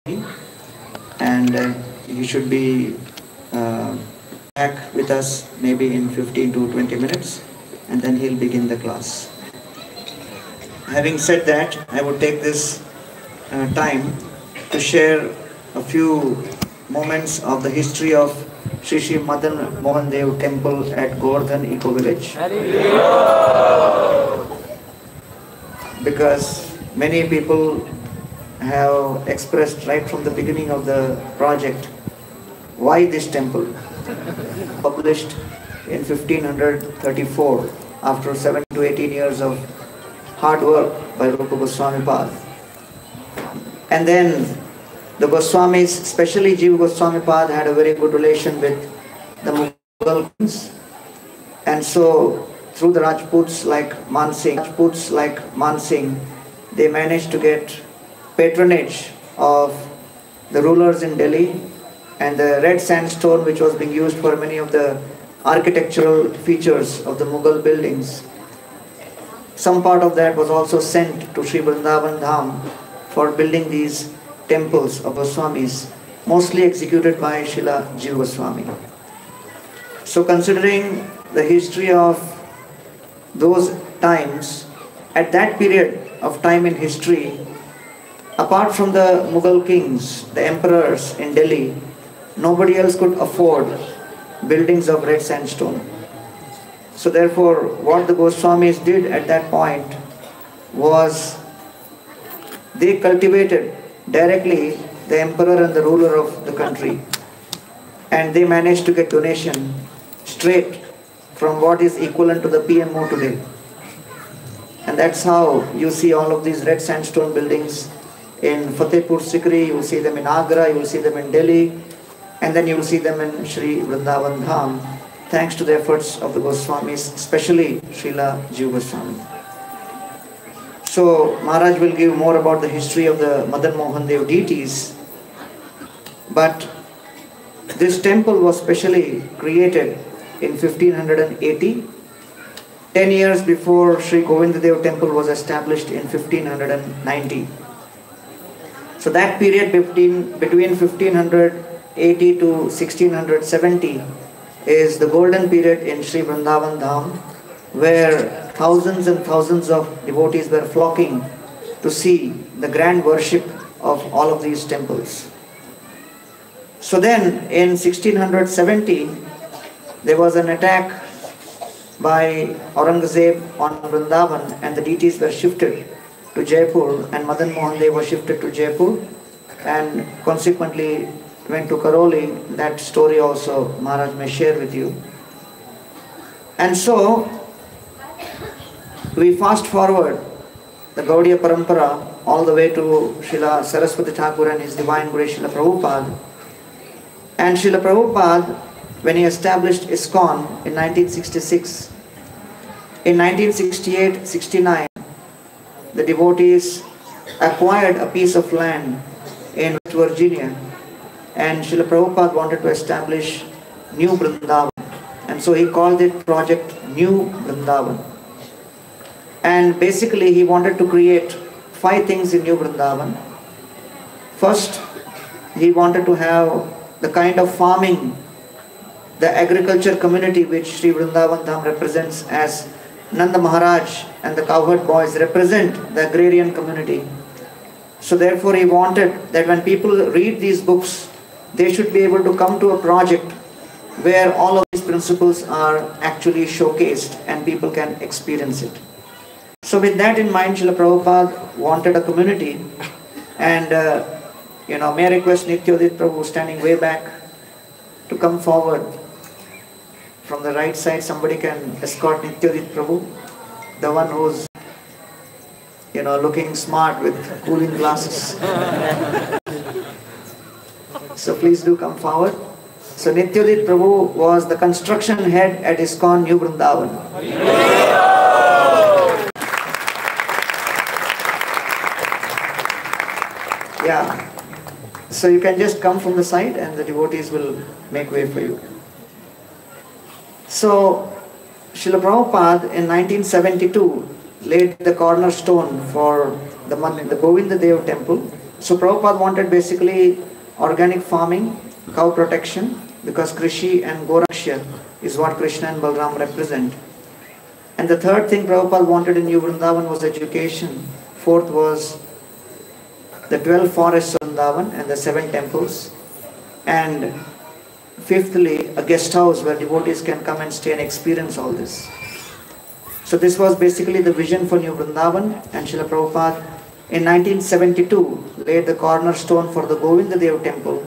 and he should be back with us maybe in 15 to 20 minutes, and then he'll begin the class. Having said that, I would take this time to share a few moments of the history of Sri Madanmohan Dev Temple at Govardhan Eco Village, because many people have expressed right from the beginning of the project why this temple. Published in 1534 after 7 to 18 years of hard work by Rupa Goswami Pad. And then the Goswamis, especially Jiva Goswami Pad, had a very good relation with the Mughal kings. And so through the Rajputs like Mansingh, they managed to get patronage of the rulers in Delhi, and the red sandstone which was being used for many of the architectural features of the Mughal buildings. Some part of that was also sent to Sri Vrindavan Dham for building these temples of Goswamis, mostly executed by Srila Jiva Goswami. So considering the history of those times, at that period of time in history, apart from the Mughal kings, the emperors in Delhi, nobody else could afford buildings of red sandstone. So therefore, what the Goswamis did at that point was they cultivated directly the emperor and the ruler of the country, and they managed to get donation straight from what is equivalent to the PMO today. And that's how you see all of these red sandstone buildings in Fatehpur Sikri, you will see them in Agra, you will see them in Delhi, and then you will see them in Sri Vrindavan Dham, thanks to the efforts of the Goswamis, especially Srila Jiva Goswami. So Maharaj will give more about the history of the Madanmohan Dev deities, but this temple was specially created in 1580, 10 years before Sri Govindadev temple was established in 1590. So that period between 1580 to 1670 is the golden period in Sri Vrindavan Dham, where thousands and thousands of devotees were flocking to see the grand worship of all of these temples. So then in 1670 there was an attack by Aurangzeb on Vrindavan, and the deities were shifted to Jaipur, and Madan Mohan Dev was shifted to Jaipur and consequently went to Karoli. That story also Maharaj may share with you. And so we fast forward the Gaudiya Parampara all the way to Srila Saraswati Thakur and his divine Guru Srila Prabhupada. And Srila Prabhupada, when he established ISKCON in 1966, in 1968-69, the devotees acquired a piece of land in West Virginia, and Srila Prabhupada wanted to establish New Vrindavan, and so he called it Project New Vrindavan. And basically he wanted to create 5 things in New Vrindavan. First, he wanted to have the kind of farming, the agriculture community which Sri Vrindavan Dham represents, as Nanda Maharaj and the cowherd boys represent the agrarian community. So therefore he wanted that when people read these books, they should be able to come to a project where all of these principles are actually showcased and people can experience it. So with that in mind, Srila Prabhupada wanted a community, and may I request Nityodit Prabhu, standing way back, to come forward. From the right side, somebody can escort Nityodit Prabhu, the one who's looking smart with cooling glasses. So please do come forward. So Nityodit Prabhu was the construction head at ISKCON New Vrindavan. Yeah. So you can just come from the side and the devotees will make way for you. So Srila Prabhupada in 1972 laid the cornerstone for the Govinda Dev temple So Prabhupada wanted basically organic farming, cow protection, because Krishi and Gorakshya is what Krishna and Balram represent. And the third thing Prabhupada wanted in New Vrindavan was education. Fourth was the 12 forests of Vrindavan and the 7 temples. And fifthly, a guest house where devotees can come and stay and experience all this. So this was basically the vision for New Vrindavan, and Srila Prabhupada in 1972 laid the cornerstone for the Govinda Dev temple.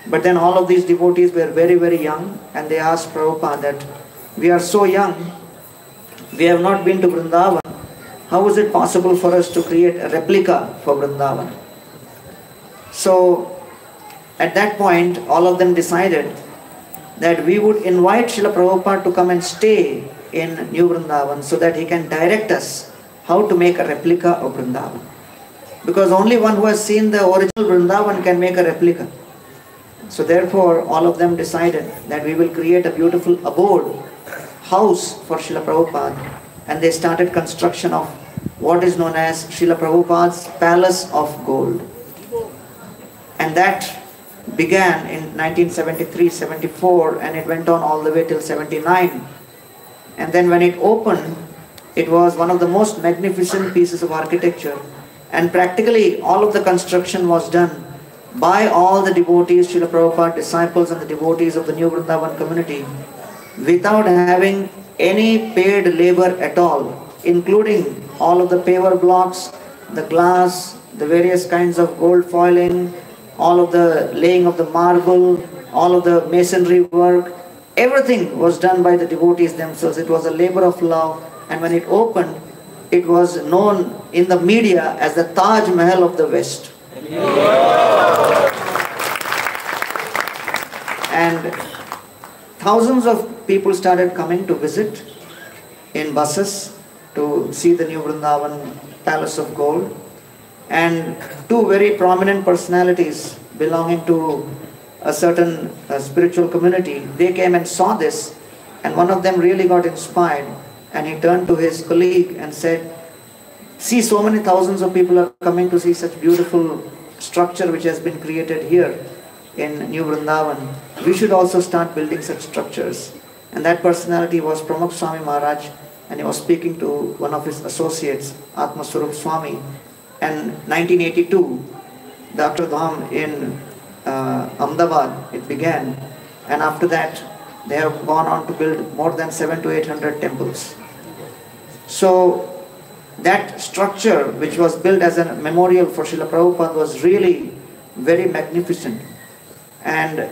But then all of these devotees were very, very young, and they asked Prabhupada that, we are so young, we have not been to Vrindavan, how is it possible for us to create a replica for Vrindavan? So at that point, all of them decided that we would invite Srila Prabhupada to come and stay in New Vrindavan so that he can direct us how to make a replica of Vrindavan. Because only one who has seen the original Vrindavan can make a replica. So therefore, all of them decided that we will create a beautiful abode, house for Srila Prabhupada, and they started construction of what is known as Srila Prabhupada's Palace of Gold. And that began in 1973-74, and it went on all the way till 79. And then when it opened, it was one of the most magnificent pieces of architecture, and practically all of the construction was done by all the devotees, Srila Prabhupada disciples and the devotees of the New Vrindavan community, without having any paid labor at all, including all of the paver blocks, the glass, the various kinds of gold foiling, all of the laying of the marble, all of the masonry work. Everything was done by the devotees themselves. It was a labor of love, and when it opened, it was known in the media as the Taj Mahal of the West. And thousands of people started coming to visit in buses to see the New Vrindavan Palace of Gold. And two very prominent personalities belonging to a certain spiritual community, they came and saw this, and one of them really got inspired, and he turned to his colleague and said, see, so many thousands of people are coming to see such beautiful structure which has been created here in New Vrindavan. We should also start building such structures. And that personality was Pramukh Swami Maharaj, and he was speaking to one of his associates, Atma Swarup Swami. And 1982, the Dham in Ahmedabad, it began, and after that they have gone on to build more than 700 to 800 temples. So that structure which was built as a memorial for Srila Prabhupada was really very magnificent, and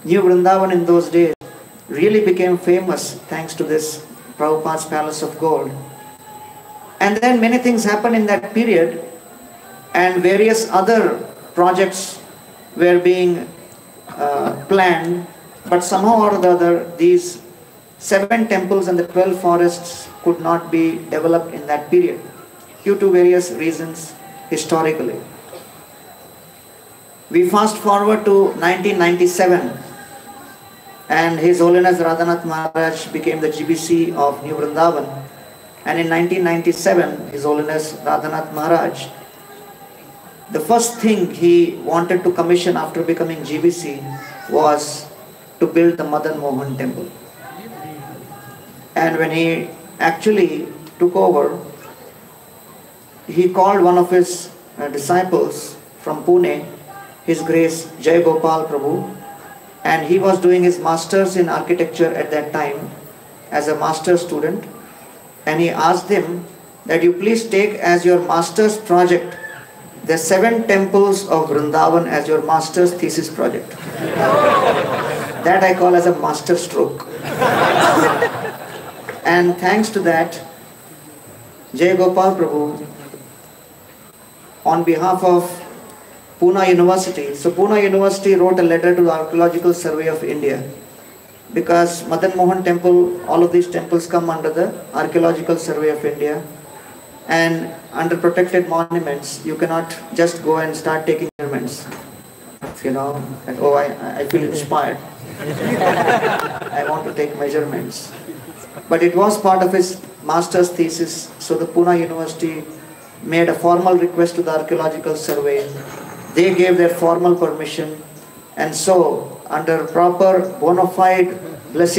New Vrindavan in those days really became famous thanks to this Prabhupada's Palace of Gold. And then many things happened in that period, and various other projects were being planned, but somehow or the other these 7 temples and the 12 forests could not be developed in that period due to various reasons historically. We fast forward to 1997, and His Holiness Radhanath Maharaj became the GBC of New Vrindavan. And in 1997, His Holiness Radhanath Maharaj, the first thing he wanted to commission after becoming GBC was to build the Madanmohan temple. And when he actually took over, he called one of his disciples from Pune, His Grace Jai Gopal Prabhu, and he was doing his masters in architecture at that time as a master's student, and he asked him that you please take as your master's project the 7 temples of Vrindavan as your master's thesis project. That I call as a master stroke. And thanks to that, Jai Gopal Prabhu, on behalf of Pune University, so Pune University wrote a letter to the Archaeological Survey of India, because Madanmohan temple, all of these temples come under the Archaeological Survey of India, and under protected monuments you cannot just go and start taking measurements, you know, and oh, I feel inspired, I want to take measurements. But it was part of his master's thesis, so the Pune University made a formal request to the archaeological survey. They gave their formal permission, and so under proper bona fide blessing